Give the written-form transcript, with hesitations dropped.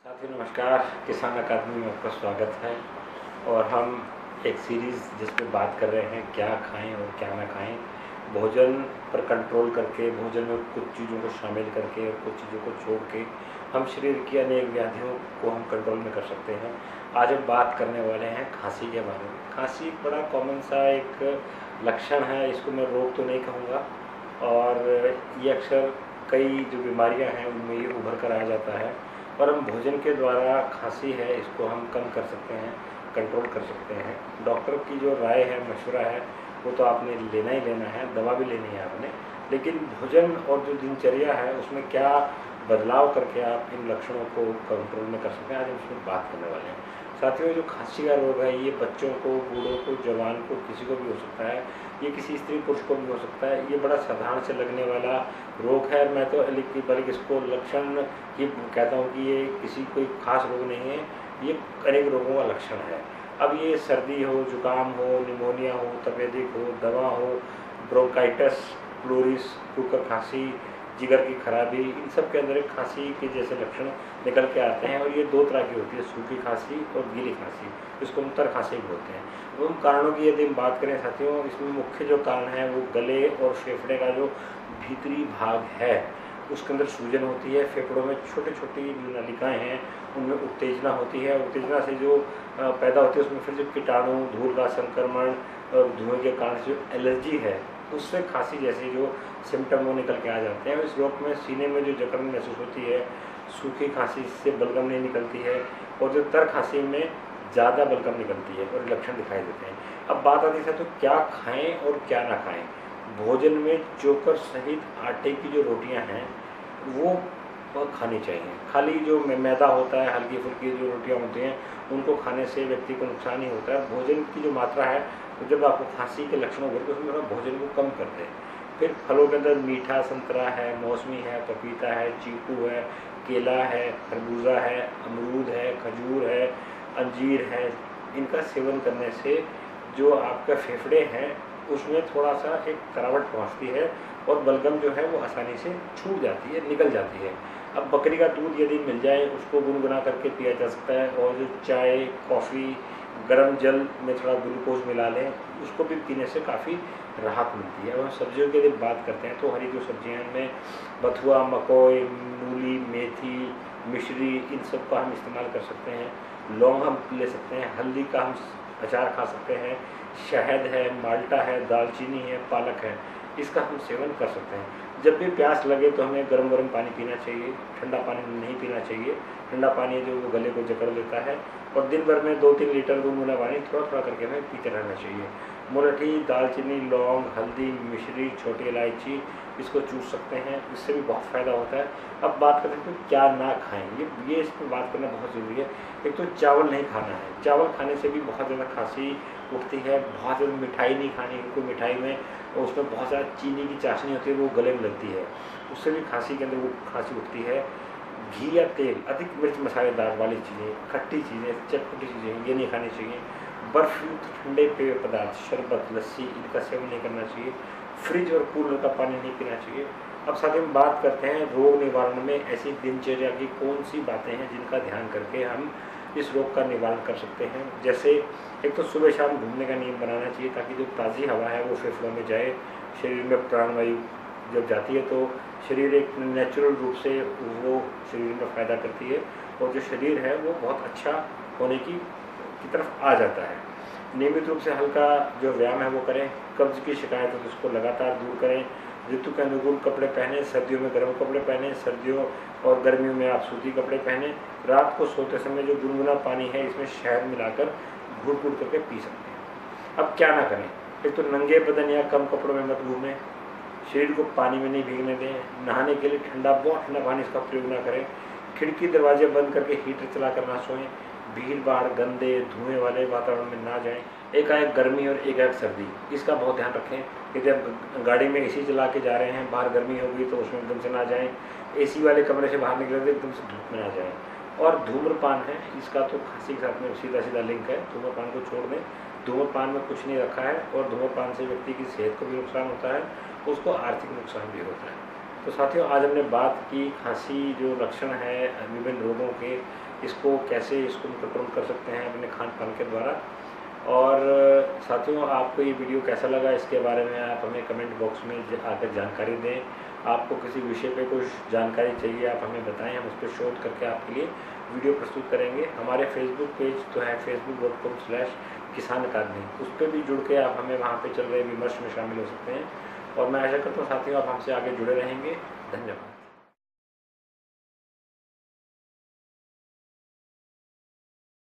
साथियों नमस्कार, किसान अकादमी में आपका स्वागत है। और हम एक सीरीज़ जिस पे बात कर रहे हैं क्या खाएं और क्या ना खाएं, भोजन पर कंट्रोल करके, भोजन में कुछ चीज़ों को शामिल करके और कुछ चीज़ों को छोड़ के हम शरीर की अनेक व्याधियों को हम कंट्रोल में कर सकते हैं। आज हम बात करने वाले हैं खांसी के बारे में। खांसी एक बड़ा कॉमन सा एक लक्षण है, इसको मैं रोग तो नहीं कहूँगा, और ये अक्सर कई जो बीमारियाँ हैं उनमें ये उभर कर आ जाता है। और हम भोजन के द्वारा खांसी है इसको हम कम कर सकते हैं, कंट्रोल कर सकते हैं। डॉक्टर की जो राय है, मशवरा है, वो तो आपने लेना ही लेना है, दवा भी लेनी है आपने, लेकिन भोजन और जो दिनचर्या है उसमें क्या बदलाव करके आप इन लक्षणों को कंट्रोल में कर सकते हैं, आज हम इसमें बात करने वाले हैं। साथियों, जो खांसी का रोग है ये बच्चों को, बूढ़ों को, जवान को, किसी को भी हो सकता है। ये किसी स्त्री पुरुष को भी हो सकता है। ये बड़ा साधारण से लगने वाला रोग है। मैं तो बल्कि इसको लक्षण ही कहता हूँ कि ये किसी कोई खास रोग नहीं है, ये अनेक रोगों का लक्षण है। अब ये सर्दी हो, जुकाम हो, निमोनिया हो, तपेदिक हो, दमा हो, ब्रोंकाइटिस, प्लूरिस, कुकर खांसी, जिगर की खराबी, इन सब के अंदर एक खांसी के जैसे लक्षण निकल के आते हैं। और ये दो तरह की होती है, सूखी खांसी और गीली खांसी, इसको हम तर खांसी बोलते हैं। उन कारणों की यदि हम बात करें साथियों, इसमें मुख्य जो कारण है वो गले और फेफड़े का जो भीतरी भाग है उसके अंदर सूजन होती है। फेफड़ों में छोटी छोटी नलिकाएं हैं, उनमें उत्तेजना होती है। उत्तेजना से जो पैदा होती है उसमें फिर जो कीटाणु, धूल का संक्रमण और धुएं के कारण जो एलर्जी है, उससे खांसी जैसे जो सिम्टम वो निकल के आ जाते हैं। इस रोग में सीने में जो जकड़न महसूस होती है, सूखी खांसी से बलगम नहीं निकलती है, और जो तर खांसी में ज़्यादा बलगम निकलती है और लक्षण दिखाई देते हैं। अब बात आती है तो क्या खाएं और क्या ना खाएं। भोजन में चोकर सहित आटे की जो रोटियां हैं वो खानी चाहिए। खाली जो मैदा होता है, हल्की फुल्की जो रोटियां होती हैं, उनको खाने से व्यक्ति को नुकसान ही होता है। भोजन की जो मात्रा है, तो जब आपको खांसी के लक्षण हो गए तो उसमें भोजन को कम कर दें। फिर फलों के अंदर मीठा संतरा है, मौसमी है, पपीता है, चीकू है, केला है, खरबूजा है, अमरूद है, खजूर है, अंजीर है। इनका सेवन करने से जो आपका फेफड़े हैं उसमें थोड़ा सा एक तरावट पहुँचती है और बलगम जो है वो आसानी से छूट जाती है, निकल जाती है। अब बकरी का दूध यदि मिल जाए उसको गुनगुना करके पिया जा सकता है, और जो चाय, कॉफ़ी, गर्म जल में थोड़ा ग्लूकोज मिला लें, उसको भी पीने से काफ़ी राहत मिलती है। और सब्जियों की यदि बात करते हैं तो हरी जो सब्जियां हैं, बथुआ, मकोई, मूली, मेथी, मिश्री, इन सब का हम इस्तेमाल कर सकते हैं। लौंग हम ले सकते हैं, हल्दी का हम अचार खा सकते हैं, शहद है, माल्टा है, दालचीनी है, पालक है, इसका हम सेवन कर सकते हैं। जब भी प्यास लगे तो हमें गर्म गर्म पानी पीना चाहिए, ठंडा पानी नहीं पीना चाहिए। ठंडा पानी जो वो गले को जकड़ लेता है। और दिन भर में 2-3 लीटर गुनगुना पानी थोड़ा थोड़ा करके हमें पीते रहना चाहिए। मुलठी, दालचीनी, लौंग, हल्दी, मिश्री, छोटी इलायची, इसको चूस सकते हैं, इससे भी बहुत फ़ायदा होता है। अब बात करते हैं तो क्या ना खाएं, ये इस पर बात करना बहुत ज़रूरी है। एक तो चावल नहीं खाना है, चावल खाने से भी बहुत ज़्यादा खांसी उठती है। बहुत ज़्यादा मिठाई नहीं खानी, क्योंकि मिठाई में और उसमें बहुत ज़्यादा चीनी की चाशनी होती है, वो गले में लगती है, उससे भी खांसी के अंदर वो खांसी उठती है। घी या तेल, अधिक मिर्च मसालेदार वाली चीज़ें, खट्टी चीज़ें, चटपटी चीज़ें, ये नहीं खानी चाहिए। बर्फ़युक्त ठंडे पेय पदार्थ, शरबत, लस्सी, इनका सेवन नहीं करना चाहिए। फ्रिज और कूलर का पानी नहीं पीना चाहिए। अब साथ ही हम बात करते हैं रोग निवारण में ऐसी दिनचर्या की कौन सी बातें हैं जिनका ध्यान करके हम इस रोग का निवारण कर सकते हैं। जैसे एक तो सुबह शाम घूमने का नियम बनाना चाहिए, ताकि जो ताज़ी हवा है वो फेफड़ों में जाए। शरीर में प्राणवायु जब जाती है तो शरीर एक नेचुरल रूप से वो शरीर में फ़ायदा करती है, और जो शरीर है वो बहुत अच्छा होने की तरफ आ जाता है। नियमित रूप से हल्का जो व्यायाम है वो करें। कब्ज़ की शिकायत है तो उसको लगातार दूर करें। ऋतु के अनुकूल कपड़े पहने, सर्दियों में गर्म कपड़े पहने, सर्दियों और गर्मियों में आप सूती कपड़े पहने। रात को सोते समय जो गुनगुना पानी है इसमें शहद मिलाकर घूट घूट करके पी सकते हैं। अब क्या ना करें, एक तो नंगे बदन या कम कपड़ों में मत घूमें, शरीर को पानी में नहीं भीगने दें। नहाने के लिए बहुत ठंडा पानी इसका प्रयोग ना करें। खिड़की दरवाजे बंद करके हीटर चला कर ना सोएं। भीड़ भाड़, गंदे धुएं वाले वातावरण में ना जाएं। एकाएक गर्मी और एकाएक सर्दी, इसका बहुत ध्यान रखें कि जब गाड़ी में एसी चला के जा रहे हैं, बाहर गर्मी होगी तो उसमें एकदम से ना जाएं। एसी वाले कमरे से बाहर निकले तो एकदम से धूप में ना जाएं। और धूम्रपान है, इसका तो खांसी के साथ में सीधा सीधा लिंक है। धूम्रपान को छोड़ दें। धूम्रपान में कुछ नहीं रखा है, और धूम्रपान से व्यक्ति की सेहत को भी नुकसान होता है, उसको आर्थिक नुकसान भी होता है। तो साथियों, आज हमने बात की खांसी जो लक्षण है विभिन्न रोगों के, इसको कैसे कंट्रोल कर सकते हैं अपने खान पान के द्वारा। और साथियों, आपको ये वीडियो कैसा लगा इसके बारे में आप हमें कमेंट बॉक्स में आकर जानकारी दें। आपको किसी विषय पे कुछ जानकारी चाहिए आप हमें बताएं, हम उस पर शोध करके आपके लिए वीडियो प्रस्तुत करेंगे। हमारे फेसबुक पेज तो है facebook.com/किसान अकादमी, उस पर भी जुड़ के आप हमें वहाँ पे चल रहे विमर्श में शामिल हो सकते हैं। और मैं आशा करता हूँ साथियों आप हमसे आगे जुड़े रहेंगे। धन्यवाद।